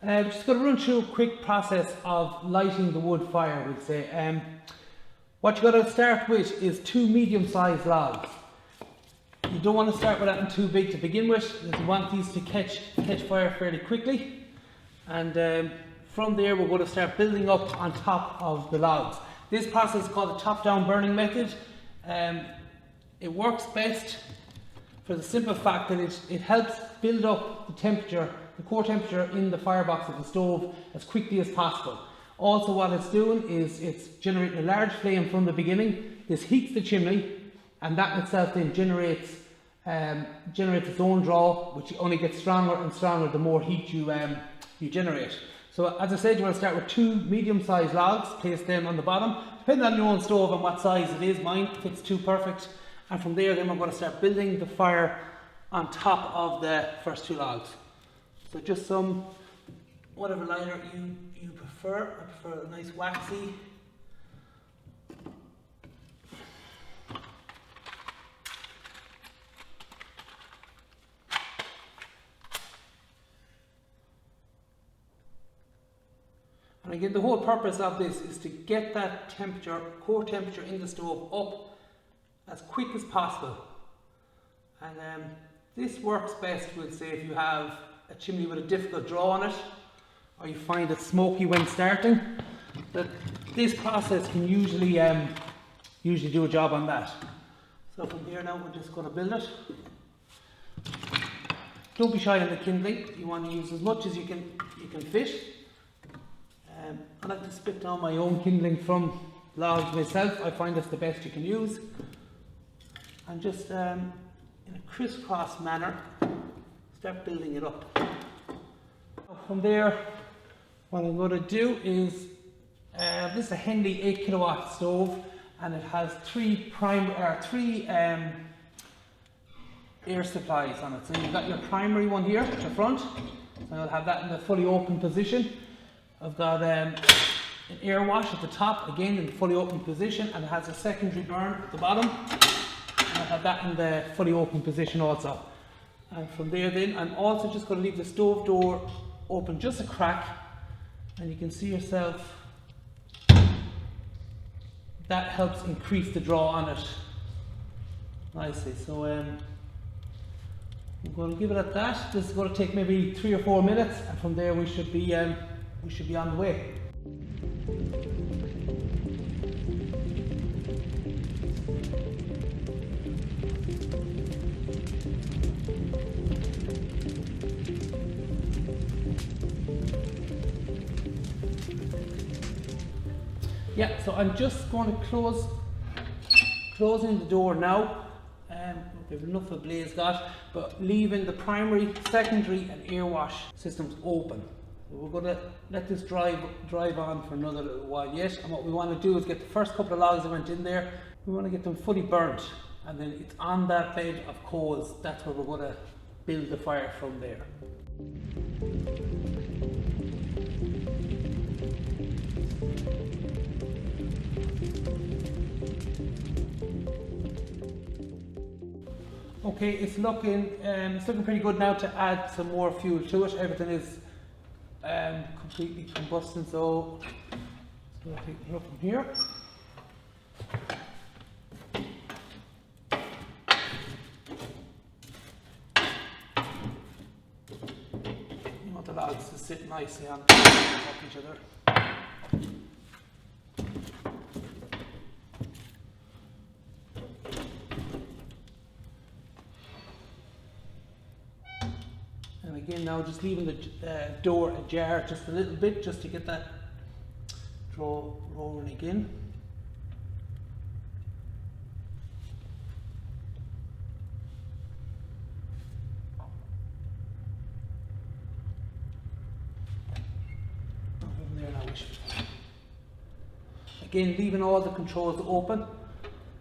Just going to run through a quick process of lighting the wood fire, we'll say. What you've got to start with is 2 medium-sized logs. You don't want to start with anything too big to begin with, because you want these to catch fire fairly quickly. And from there we're going to start building up on top of the logs. This process is called the top-down burning method. It works best for the simple fact that it helps build up the temperature, the core temperature in the firebox of the stove as quickly as possible. Also what it's doing is it's generating a large flame from the beginning. This heats the chimney, and that in itself then generates its own draw, which only gets stronger and stronger the more heat you generate. So as I said, you want to start with 2 medium-sized logs, place them on the bottom, depending on your own stove and what size it is. Mine fits 2 perfect. And from there then we're going to start building the fire on top of the first 2 logs. So just some, whatever lighter you prefer. I prefer a nice waxy. And again, the whole purpose of this is to get that temperature, core temperature in the stove up as quick as possible. And this works best, we'll say, if you have a chimney with a difficult draw on it, or you find it smoky when starting. But this process can usually do a job on that. So from here now, we're just going to build it. Don't be shy on the kindling. You want to use as much as you can fit. I like to split down my own kindling from logs myself. I find that's the best you can use. And just in a crisscross manner, start building it up. From there, what I'm going to do is, this is a Henley 8 kilowatt stove, and it has 3 air supplies on it. So you've got your primary one here at the front, so I'll have that in the fully open position. I've got an air wash at the top, again in the fully open position, and it has a secondary burn at the bottom. And I have that in the fully open position also. And from there then, I'm also just going to leave the stove door open just a crack, and you can see yourself, that helps increase the draw on it nicely. So I'm going to give it at that. This is going to take maybe 3 or 4 minutes, and from there we should be on the way. Yeah, so I'm just going to closing the door now. We've enough of a blaze got, but leaving the primary, secondary and air wash systems open. So we're going to let this drive on for another little while yet, and what we want to do is get the first couple of logs that went in there, we want to get them fully burnt, and then it's on that bed of coals, that's where we're going to build the fire from there. Okay, it's looking pretty good now to add some more fuel to it. Everything is completely combusting, so I'll take it up from here. You want the logs to sit nicely on top of each other. Again, now just leaving the door ajar just a little bit, just to get that draw rolling again. There now, again, leaving all the controls open,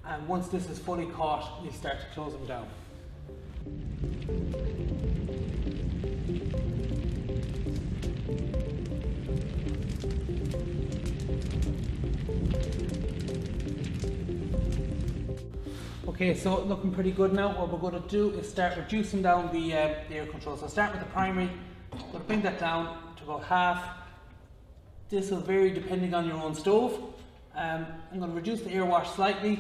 and once this is fully caught, we'll start to close them down. Okay, so looking pretty good now. What we're going to do is start reducing down the air control. So start with the primary, we're going to bring that down to to about half. This will vary depending on your own stove. I'm going to reduce the air wash slightly,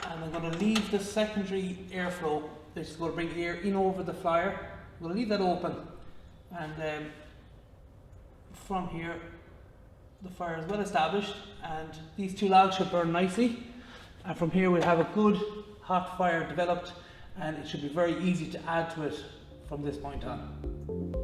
and I'm going to leave the secondary airflow. This is going to bring air in over the fire. I'm going to leave that open, and from here the fire is well established, and these two logs should burn nicely, and from here we'll have a good hot fire developed, and it should be very easy to add to it from this point on.